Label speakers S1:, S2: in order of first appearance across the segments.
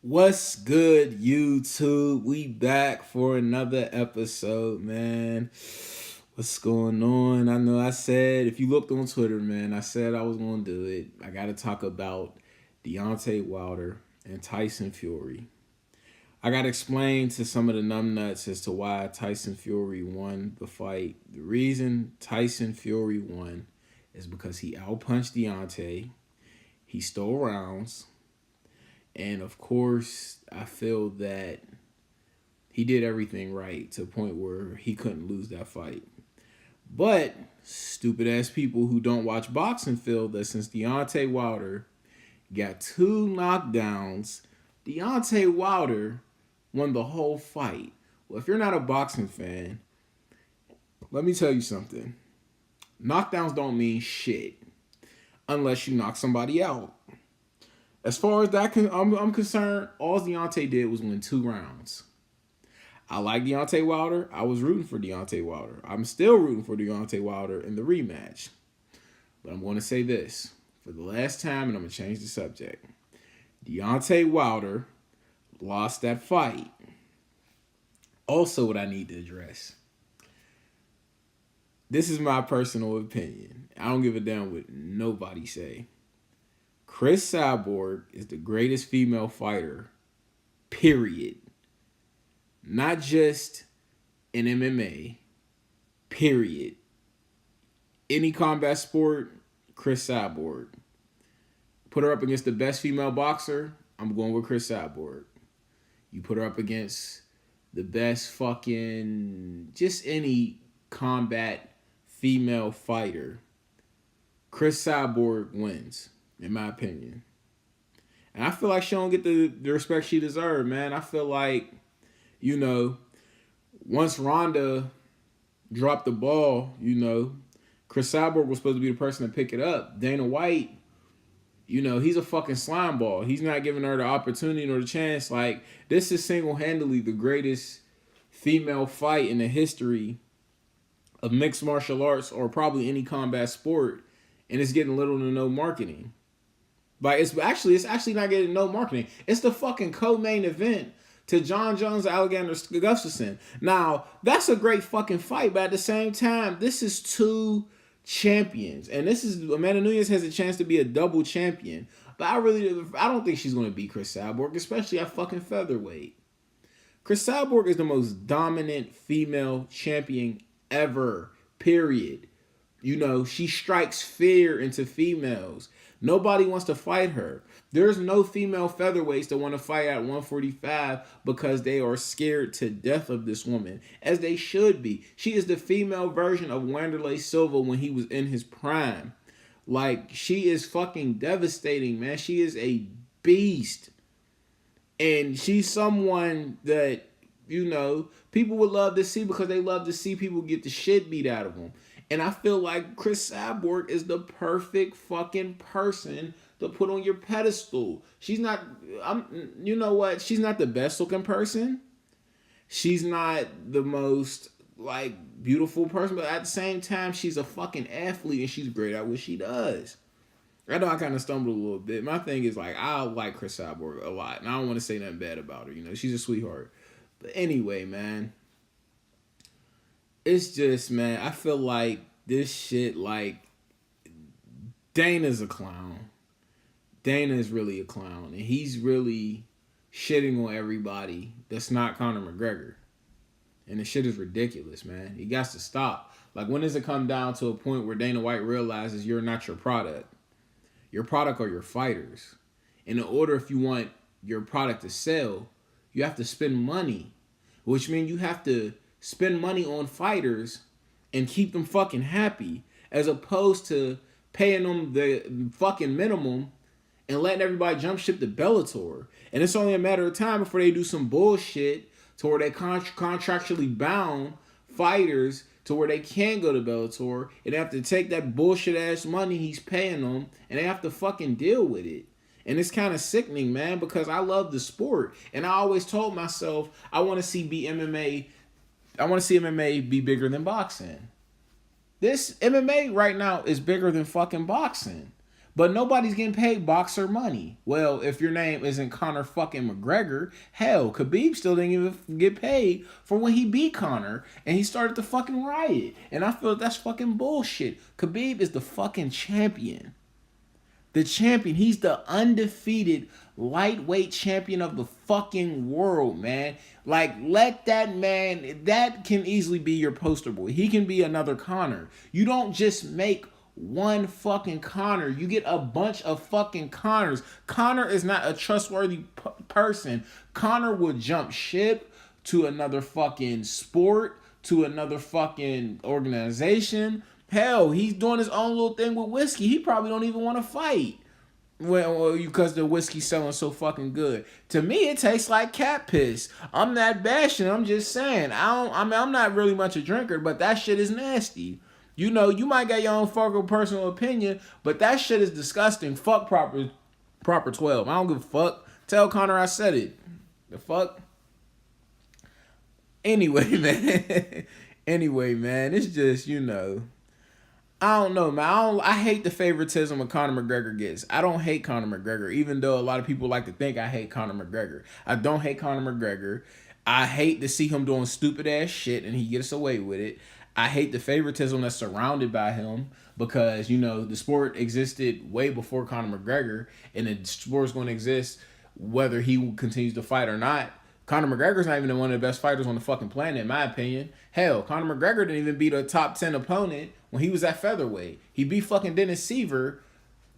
S1: What's good, YouTube? We back for another episode, man. What's going on? I know I said, if you looked on Twitter, man, I said I was going to do it. I got to talk about Deontay Wilder and Tyson Fury. I got to explain to some of the numbnuts as to why Tyson Fury won the fight. The reason Tyson Fury won is because he outpunched Deontay, he stole rounds, and of course, I feel that he did everything right to a point where he couldn't lose that fight. But stupid ass people who don't watch boxing feel that since Deontay Wilder got two knockdowns, Deontay Wilder won the whole fight. Well, if you're not a boxing fan, let me tell you something. Knockdowns don't mean shit unless you knock somebody out. As far as I'm concerned, all Deontay did was win 2 rounds. I like Deontay Wilder. I was rooting for Deontay Wilder. I'm still rooting for Deontay Wilder in the rematch. But I'm going to say this for the last time, and I'm going to change the subject. Deontay Wilder lost that fight. Also, what I need to address. This is my personal opinion. I don't give a damn what nobody say. Cris Cyborg is the greatest female fighter, period. Not just in MMA, period. Any combat sport, Cris Cyborg. Put her up against the best female boxer, I'm going with Cris Cyborg. You put her up against the best just any combat female fighter, Cris Cyborg wins, in my opinion. And I feel like she don't get the respect she deserves, man. I feel like, once Ronda dropped the ball, Cris Cyborg was supposed to be the person to pick it up. Dana White, he's a fucking slime ball. He's not giving her the opportunity or the chance. Like, this is single-handedly the greatest female fight in the history of mixed martial arts or probably any combat sport, and it's getting little to no marketing. Like, it's actually not getting no marketing. It's the fucking co-main event to John Jones and Alexander Gustafsson. Now, that's a great fucking fight, but at the same time, this is two champions. And this is, Amanda Nunes has a chance to be a double champion. But I don't think she's going to beat Cris Cyborg, especially at fucking featherweight. Cris Cyborg is the most dominant female champion ever, period. She strikes fear into females. Nobody wants to fight her. There's no female featherweights that want to fight at 145 because they are scared to death of this woman, as they should be. She is the female version of Wanderlei Silva when he was in his prime. Like, she is fucking devastating, man. She is a beast. And she's someone that, people would love to see because they love to see people get the shit beat out of them. And I feel like Cris Cyborg is the perfect fucking person to put on your pedestal. She's not, you know what? She's not the best looking person. She's not the most, beautiful person. But at the same time, she's a fucking athlete and she's great at what she does. I know I kind of stumbled a little bit. My thing is, I like Cris Cyborg a lot. And I don't want to say nothing bad about her. She's a sweetheart. But anyway, man. It's just, man, I feel like this shit, Dana's a clown. Dana is really a clown. And he's really shitting on everybody that's not Conor McGregor. And the shit is ridiculous, man. He got to stop. Like, when does it come down to a point where Dana White realizes you're not your product? Your product are your fighters. And in order, if you want your product to sell, you have to spend money. Which means you have to spend money on fighters and keep them fucking happy, as opposed to paying them the fucking minimum and letting everybody jump ship to Bellator. And it's only a matter of time before they do some bullshit to where they contractually bound fighters to where they can't go to Bellator, and they have to take that bullshit ass money he's paying them and they have to fucking deal with it. And it's kind of sickening, man, because I love the sport. And I always told myself I want to see MMA be bigger than boxing. This MMA right now is bigger than fucking boxing. But nobody's getting paid boxer money. Well, if your name isn't Conor fucking McGregor, hell, Khabib still didn't even get paid for when he beat Conor and he started the fucking riot. And I feel that's fucking bullshit. Khabib is the fucking champion. The champion. He's the undefeated lightweight champion of the fucking world, man. Like, let that man, that can easily be your poster boy. He can be another Conor. You don't just make one fucking Conor. You get a bunch of fucking Conors. Conor is not a trustworthy person. Conor will jump ship to another fucking sport, to another fucking organization. Hell, he's doing his own little thing with whiskey. He probably don't even want to fight. Well, because the whiskey's selling so fucking good. To me, it tastes like cat piss. I'm not bashing. I'm just saying. I'm not really much a drinker, but that shit is nasty. You know, you might get your own fucking personal opinion, but that shit is disgusting. Fuck proper 12. I don't give a fuck. Tell Conor I said it. The fuck? Anyway, man. Anyway, man. It's just, you know. I don't know, man. I hate the favoritism that Conor McGregor gets. I don't hate Conor McGregor, even though a lot of people like to think I hate Conor McGregor. I don't hate Conor McGregor. I hate to see him doing stupid ass shit and he gets away with it. I hate the favoritism that's surrounded by him because, you know, the sport existed way before Conor McGregor and the sport's going to exist whether he continues to fight or not. Conor McGregor's not even one of the best fighters on the fucking planet, in my opinion. Hell, Conor McGregor didn't even beat a top 10 opponent when he was at featherweight. He beat fucking Dennis Seaver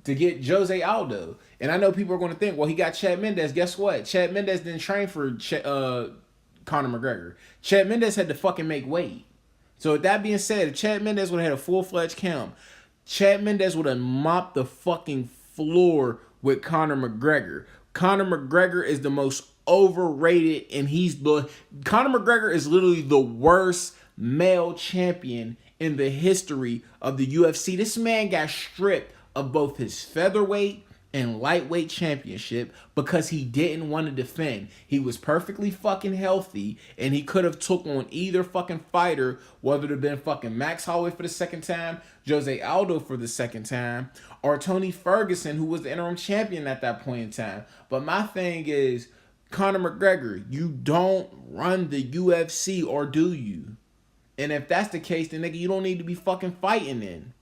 S1: to get Jose Aldo. And I know people are going to think, well, he got Chad Mendes. Guess what? Chad Mendes didn't train for Conor McGregor. Chad Mendes had to fucking make weight. So with that being said, if Chad Mendes would have had a full-fledged camp, Chad Mendes would have mopped the fucking floor with Conor McGregor. Conor McGregor is the most overrated, and Conor McGregor is literally the worst male champion in the history of the UFC. This man got stripped of both his featherweight and lightweight championship because he didn't want to defend. He was perfectly fucking healthy, and he could have took on either fucking fighter, whether it have been fucking Max Holloway for the second time, Jose Aldo for the second time, or Tony Ferguson, who was the interim champion at that point in time. But my thing is, Conor McGregor, you don't run the UFC, or do you? And if that's the case, then nigga, you don't need to be fucking fighting then.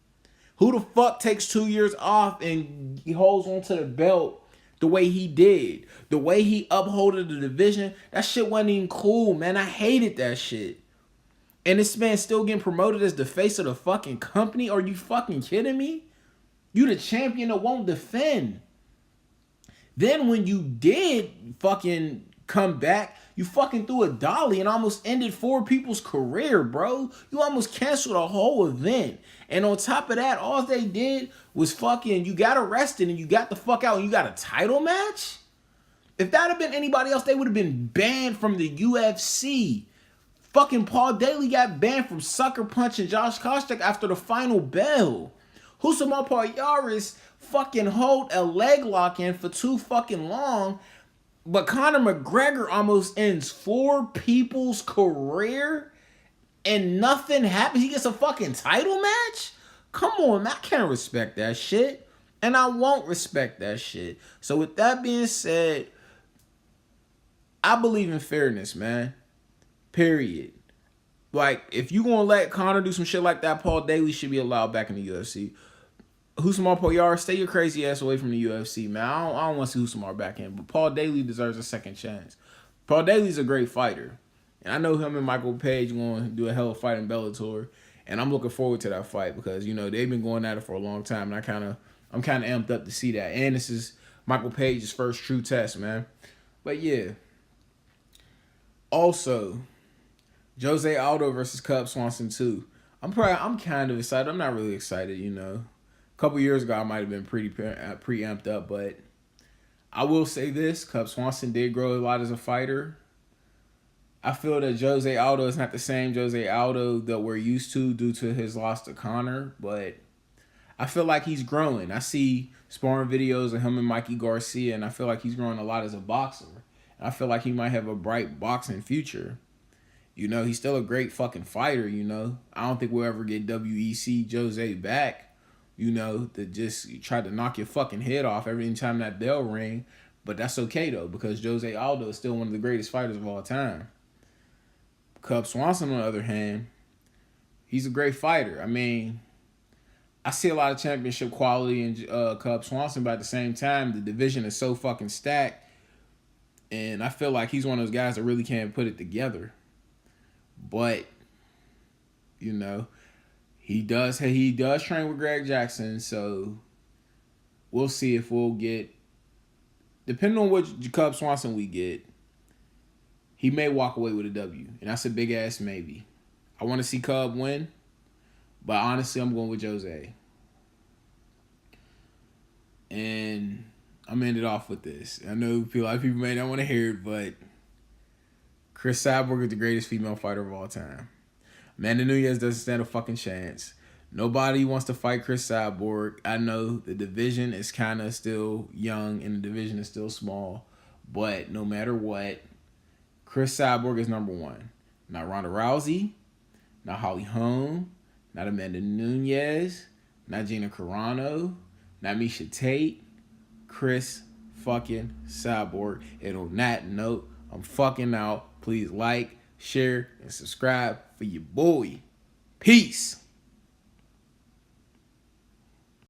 S1: Who the fuck takes 2 years off and he holds onto the belt the way he did? The way he upholded the division, that shit wasn't even cool, man. I hated that shit. And this man still getting promoted as the face of the fucking company? Are you fucking kidding me? You the champion that won't defend. Then when you did fucking come back, you fucking threw a dolly and almost ended 4 people's career, bro. You almost canceled a whole event. And on top of that, all they did was fucking, you got arrested and you got the fuck out and you got a title match? If that had been anybody else, they would have been banned from the UFC. Fucking Paul Daly got banned from sucker punching Josh Koscheck after the final bell. Husam Yaris fucking hold a leg lock in for too fucking long. But Conor McGregor almost ends 4 people's career and nothing happens. He gets a fucking title match? Come on, man. I can't respect that shit. And I won't respect that shit. So with that being said, I believe in fairness, man. Period. Like, if you gonna let Conor do some shit like that, Paul Daly should be allowed back in the UFC. Husam Poyar, stay your crazy ass away from the UFC, man. I don't want to see Husam back in, but Paul Daly deserves a second chance. Paul Daly's a great fighter. And I know him and Michael Page going to do a hell of a fight in Bellator. And I'm looking forward to that fight because, you know, they've been going at it for a long time. And I'm kind of amped up to see that. And this is Michael Page's first true test, man. But yeah. Also, Jose Aldo versus Cub Swanson 2. I'm kind of excited. I'm not really excited, you know. A couple years ago, I might have been pretty amped up, but I will say this. Cub Swanson did grow a lot as a fighter. I feel that Jose Aldo is not the same Jose Aldo that we're used to due to his loss to Conor, but I feel like he's growing. I see sparring videos of him and Mikey Garcia, and I feel like he's growing a lot as a boxer. And I feel like he might have a bright boxing future. You know, he's still a great fucking fighter, you know. I don't think we'll ever get WEC Jose back. you know, to just try to knock your fucking head off every time that bell ring. But that's okay though, because Jose Aldo is still one of the greatest fighters of all time. Cub Swanson, on the other hand, he's a great fighter. I mean, I see a lot of championship quality in Cub Swanson, but at the same time, the division is so fucking stacked, and I feel like he's one of those guys that really can't put it together. But, you know, he does train with Greg Jackson, so we'll see if we'll get, depending on what Cub Swanson we get, he may walk away with a W, and that's a big ass maybe. I want to see Cub win, but honestly, I'm going with Jose. And I'm ended off with this. I know a lot of people may not want to hear it, but Cris Cyborg is the greatest female fighter of all time. Amanda Nunes doesn't stand a fucking chance. Nobody wants to fight Cris Cyborg. I know the division is kind of still young and the division is still small, but no matter what, Cris Cyborg is number one. Not Ronda Rousey, not Holly Holm, not Amanda Nunes, not Gina Carano, not Miesha Tate, Cris fucking Cyborg. And on that note, I'm fucking out. Please like, share, and subscribe for your boy. Peace.